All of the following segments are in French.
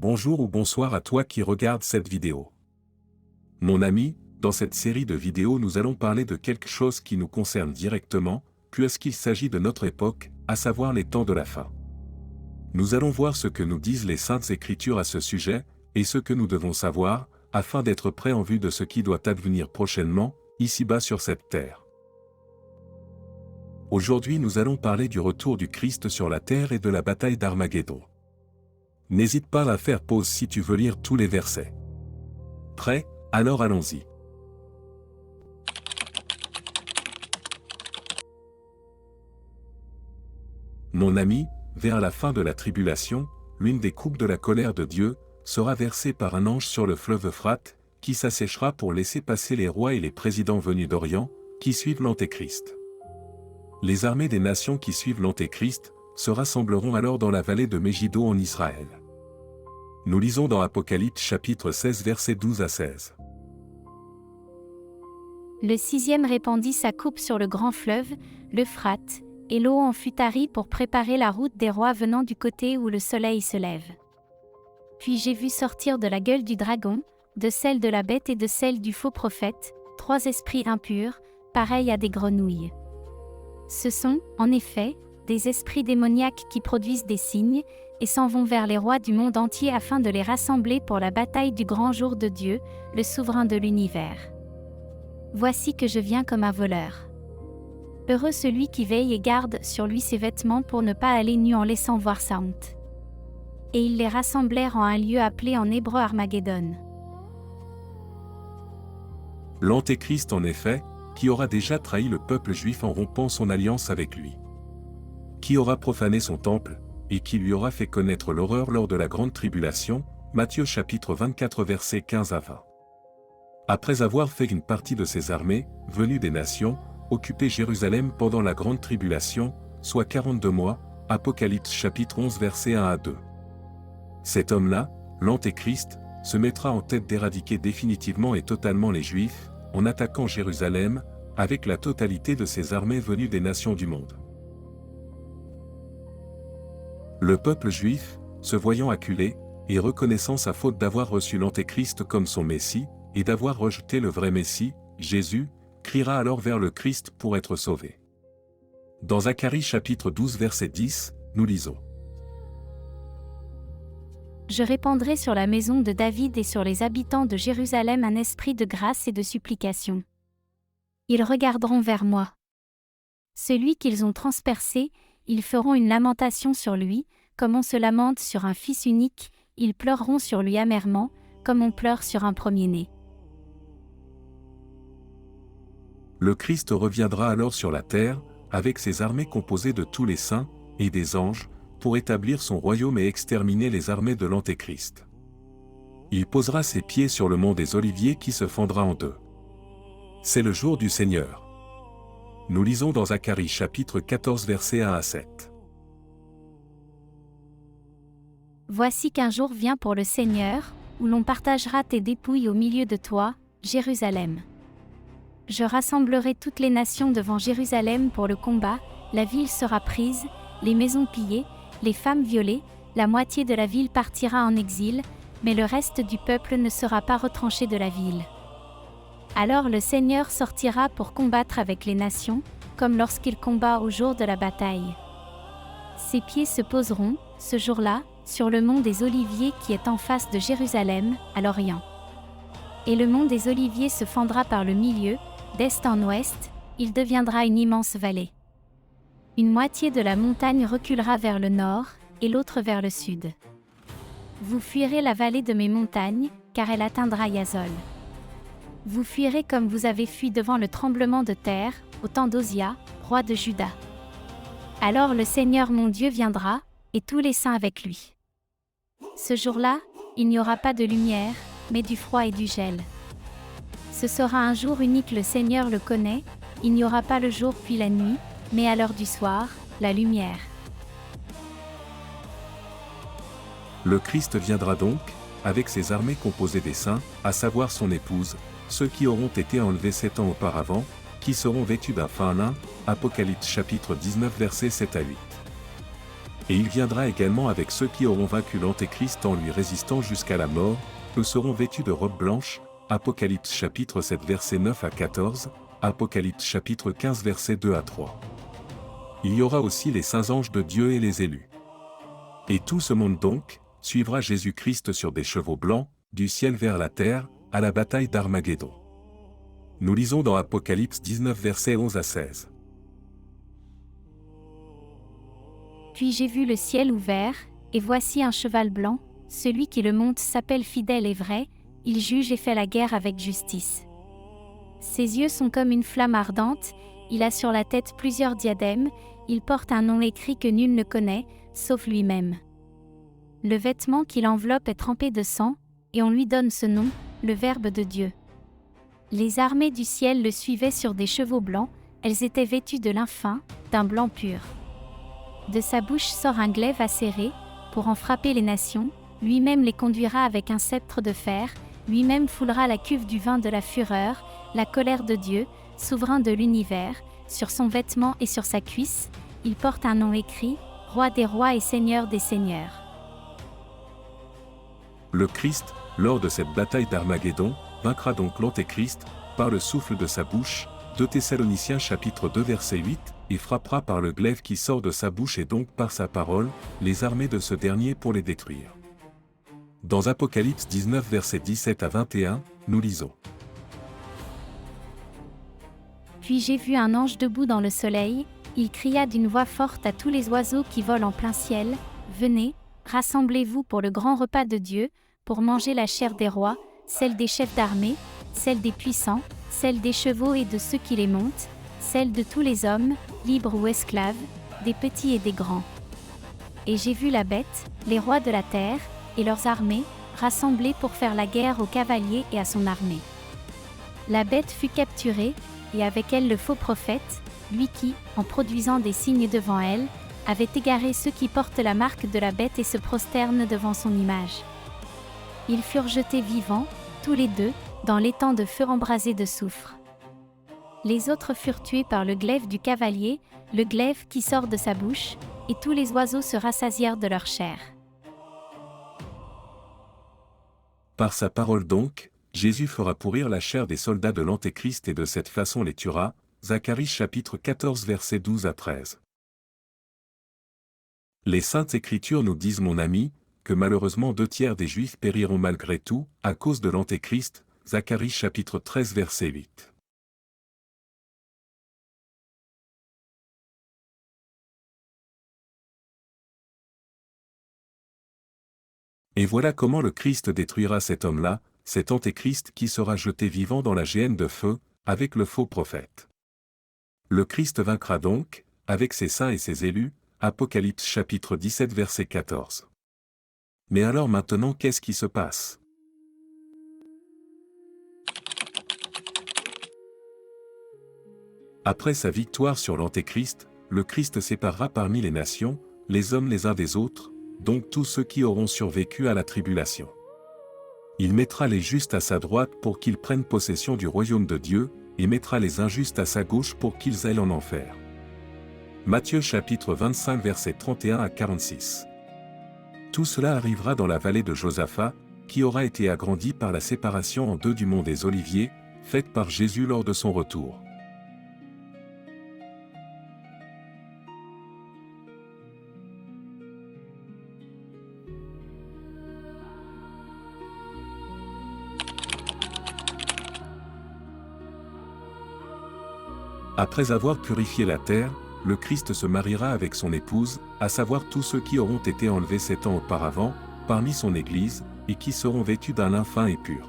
Bonjour ou bonsoir à toi qui regarde cette vidéo. Mon ami, dans cette série de vidéos nous allons parler de quelque chose qui nous concerne directement, puisqu'il s'agit de notre époque, à savoir les temps de la fin. Nous allons voir ce que nous disent les Saintes Écritures à ce sujet, et ce que nous devons savoir, afin d'être prêts en vue de ce qui doit advenir prochainement, ici-bas sur cette terre. Aujourd'hui nous allons parler du retour du Christ sur la terre et de la bataille d'Armageddon. N'hésite pas à faire pause si tu veux lire tous les versets. Prêt? Alors allons-y. Mon ami, vers la fin de la tribulation, l'une des coupes de la colère de Dieu sera versée par un ange sur le fleuve Euphrate, qui s'asséchera pour laisser passer les rois et les présidents venus d'Orient, qui suivent l'Antéchrist. Les armées des nations qui suivent l'Antéchrist se rassembleront alors dans la vallée de Megiddo en Israël. Nous lisons dans Apocalypse chapitre 16 versets 12 à 16. Le sixième répandit sa coupe sur le grand fleuve, l'Euphrate, et l'eau en fut tarie pour préparer la route des rois venant du côté où le soleil se lève. Puis j'ai vu sortir de la gueule du dragon, de celle de la bête et de celle du faux prophète, 3 esprits impurs, pareils à des grenouilles. Ce sont, en effet, des esprits démoniaques qui produisent des signes, et s'en vont vers les rois du monde entier afin de les rassembler pour la bataille du grand jour de Dieu, le souverain de l'univers. Voici que je viens comme un voleur. Heureux celui qui veille et garde sur lui ses vêtements pour ne pas aller nu en laissant voir sa honte. Et ils les rassemblèrent en un lieu appelé en hébreu Armageddon. L'Antéchrist en effet, qui aura déjà trahi le peuple juif en rompant son alliance avec lui. Qui aura profané son temple, et qui lui aura fait connaître l'horreur lors de la grande tribulation, Matthieu chapitre 24 versets 15 à 20. Après avoir fait une partie de ses armées, venues des nations, occuper Jérusalem pendant la grande tribulation, soit 42 mois, Apocalypse chapitre 11 versets 1 à 2. Cet homme-là, l'Antéchrist, se mettra en tête d'éradiquer définitivement et totalement les Juifs, en attaquant Jérusalem, avec la totalité de ses armées venues des nations du monde. Le peuple juif, se voyant acculé, et reconnaissant sa faute d'avoir reçu l'Antéchrist comme son Messie, et d'avoir rejeté le vrai Messie, Jésus, criera alors vers le Christ pour être sauvé. Dans Zacharie chapitre 12 verset 10, nous lisons. Je répandrai sur la maison de David et sur les habitants de Jérusalem un esprit de grâce et de supplication. Ils regarderont vers moi. Celui qu'ils ont transpercé, ils feront une lamentation sur lui, comme on se lamente sur un fils unique, ils pleureront sur lui amèrement, comme on pleure sur un premier-né. Le Christ reviendra alors sur la terre, avec ses armées composées de tous les saints, et des anges, pour établir son royaume et exterminer les armées de l'Antéchrist. Il posera ses pieds sur le mont des Oliviers qui se fendra en deux. C'est le jour du Seigneur. Nous lisons dans Zacharie chapitre 14 versets 1 à 7. Voici qu'un jour vient pour le Seigneur, où l'on partagera tes dépouilles au milieu de toi, Jérusalem. Je rassemblerai toutes les nations devant Jérusalem pour le combat, la ville sera prise, les maisons pillées, les femmes violées, la moitié de la ville partira en exil, mais le reste du peuple ne sera pas retranché de la ville. Alors le Seigneur sortira pour combattre avec les nations, comme lorsqu'il combat au jour de la bataille. Ses pieds se poseront, ce jour-là, sur le mont des Oliviers qui est en face de Jérusalem, à l'Orient. Et le mont des Oliviers se fendra par le milieu, d'est en ouest, il deviendra une immense vallée. Une moitié de la montagne reculera vers le nord, et l'autre vers le sud. Vous fuirez la vallée de mes montagnes, car elle atteindra Yazol. Vous fuirez comme vous avez fui devant le tremblement de terre, au temps d'Osia, roi de Juda. Alors le Seigneur mon Dieu viendra, et tous les saints avec lui. Ce jour-là, il n'y aura pas de lumière, mais du froid et du gel. Ce sera un jour unique, le Seigneur le connaît, il n'y aura pas le jour puis la nuit, mais à l'heure du soir, la lumière. Le Christ viendra donc, avec ses armées composées des saints, à savoir son épouse, ceux qui auront été enlevés 7 ans auparavant, qui seront vêtus d'un fin lin, Apocalypse chapitre 19 versets 7 à 8. Et il viendra également avec ceux qui auront vaincu l'Antéchrist en lui résistant jusqu'à la mort, eux seront vêtus de robes blanches, Apocalypse chapitre 7 versets 9 à 14, Apocalypse chapitre 15 versets 2 à 3. Il y aura aussi les saints anges de Dieu et les élus. Et tout ce monde donc, suivra Jésus-Christ sur des chevaux blancs, du ciel vers la terre, à la bataille d'Armageddon. Nous lisons dans Apocalypse 19 versets 11 à 16. Puis j'ai vu le ciel ouvert, et voici un cheval blanc, celui qui le monte s'appelle fidèle et vrai, il juge et fait la guerre avec justice. Ses yeux sont comme une flamme ardente, il a sur la tête plusieurs diadèmes, il porte un nom écrit que nul ne connaît, sauf lui-même. Le vêtement qui l'enveloppe est trempé de sang, et on lui donne ce nom, le Verbe de Dieu. Les armées du ciel le suivaient sur des chevaux blancs, elles étaient vêtues de lin fin, d'un blanc pur. De sa bouche sort un glaive acéré, pour en frapper les nations, lui-même les conduira avec un sceptre de fer, lui-même foulera la cuve du vin de la fureur, la colère de Dieu, souverain de l'univers, sur son vêtement et sur sa cuisse, il porte un nom écrit, Roi des rois et Seigneur des seigneurs. Le Christ, lors de cette bataille d'Armageddon, vaincra donc l'Antéchrist, par le souffle de sa bouche, 2 Thessaloniciens chapitre 2 verset 8, et frappera par le glaive qui sort de sa bouche et donc par sa parole, les armées de ce dernier pour les détruire. Dans Apocalypse 19 versets 17 à 21, nous lisons. Puis j'ai vu un ange debout dans le soleil, il cria d'une voix forte à tous les oiseaux qui volent en plein ciel, « Venez, rassemblez-vous pour le grand repas de Dieu, pour manger la chair des rois, celle des chefs d'armée, celle des puissants, celle des chevaux et de ceux qui les montent, celle de tous les hommes, libres ou esclaves, des petits et des grands. Et j'ai vu la bête, les rois de la terre, et leurs armées, rassemblés pour faire la guerre au cavalier et à son armée. La bête fut capturée, et avec elle le faux prophète, lui qui, en produisant des signes devant elle, avait égaré ceux qui portent la marque de la bête et se prosternent devant son image. Ils furent jetés vivants, tous les deux, dans l'étang de feu embrasé de soufre. Les autres furent tués par le glaive du cavalier, le glaive qui sort de sa bouche, et tous les oiseaux se rassasièrent de leur chair. Par sa parole donc, Jésus fera pourrir la chair des soldats de l'Antéchrist et de cette façon les tuera. Zacharie chapitre 14 versets 12 à 13. Les Saintes Écritures nous disent, mon ami, que malheureusement 2/3 des Juifs périront malgré tout, à cause de l'Antéchrist. Zacharie chapitre 13 verset 8. Et voilà comment le Christ détruira cet homme-là, cet Antéchrist qui sera jeté vivant dans la géhenne de feu, avec le faux prophète. Le Christ vaincra donc, avec ses saints et ses élus, Apocalypse chapitre 17 verset 14. Mais alors maintenant qu'est-ce qui se passe? Après sa victoire sur l'Antéchrist, le Christ séparera parmi les nations, les hommes les uns des autres, donc tous ceux qui auront survécu à la tribulation. Il mettra les justes à sa droite pour qu'ils prennent possession du royaume de Dieu, et mettra les injustes à sa gauche pour qu'ils aillent en enfer. Matthieu chapitre 25 versets 31 à 46. Tout cela arrivera dans la vallée de Josaphat, qui aura été agrandie par la séparation en deux du mont des Oliviers, faite par Jésus lors de son retour. Après avoir purifié la terre, le Christ se mariera avec son épouse, à savoir tous ceux qui auront été enlevés 7 ans auparavant, parmi son Église, et qui seront vêtus d'un lin fin et pur.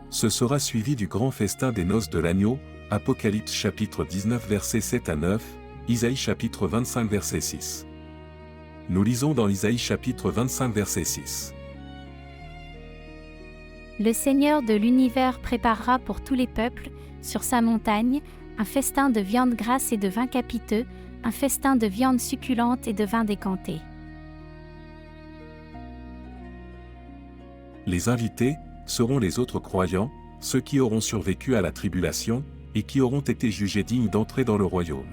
Ce sera suivi du grand festin des noces de l'agneau, Apocalypse chapitre 19 versets 7 à 9, Isaïe chapitre 25 verset 6. Nous lisons dans Isaïe chapitre 25 verset 6. Le Seigneur de l'univers préparera pour tous les peuples, sur sa montagne, un festin de viande grasse et de vin capiteux, un festin de viande succulente et de vin décanté. Les invités seront les autres croyants, ceux qui auront survécu à la tribulation, et qui auront été jugés dignes d'entrer dans le royaume.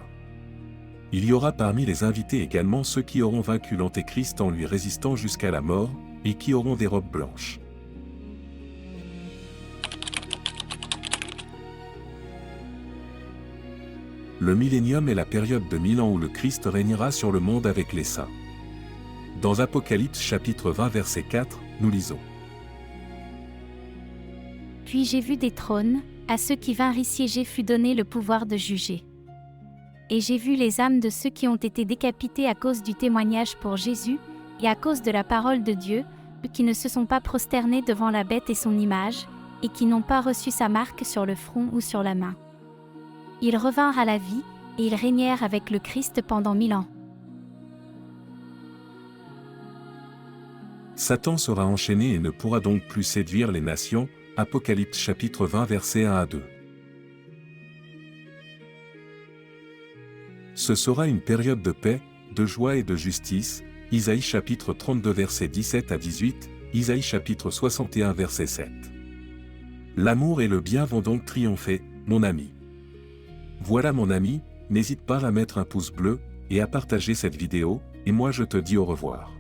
Il y aura parmi les invités également ceux qui auront vaincu l'Antéchrist en lui résistant jusqu'à la mort, et qui auront des robes blanches. Le millénium est la période de 1000 ans où le Christ régnera sur le monde avec les saints. Dans Apocalypse chapitre 20 verset 4, nous lisons. Puis j'ai vu des trônes, à ceux qui vinrent y siéger fut donné le pouvoir de juger. Et j'ai vu les âmes de ceux qui ont été décapités à cause du témoignage pour Jésus, et à cause de la parole de Dieu, eux qui ne se sont pas prosternés devant la bête et son image, et qui n'ont pas reçu sa marque sur le front ou sur la main. Ils revinrent à la vie, et ils régnèrent avec le Christ pendant 1000 ans. Satan sera enchaîné et ne pourra donc plus séduire les nations. Apocalypse chapitre 20 versets 1 à 2. Ce sera une période de paix, de joie et de justice. Isaïe chapitre 32 versets 17 à 18, Isaïe chapitre 61 verset 7. L'amour et le bien vont donc triompher, mon ami. Voilà mon ami, n'hésite pas à mettre un pouce bleu, et à partager cette vidéo, et moi je te dis au revoir.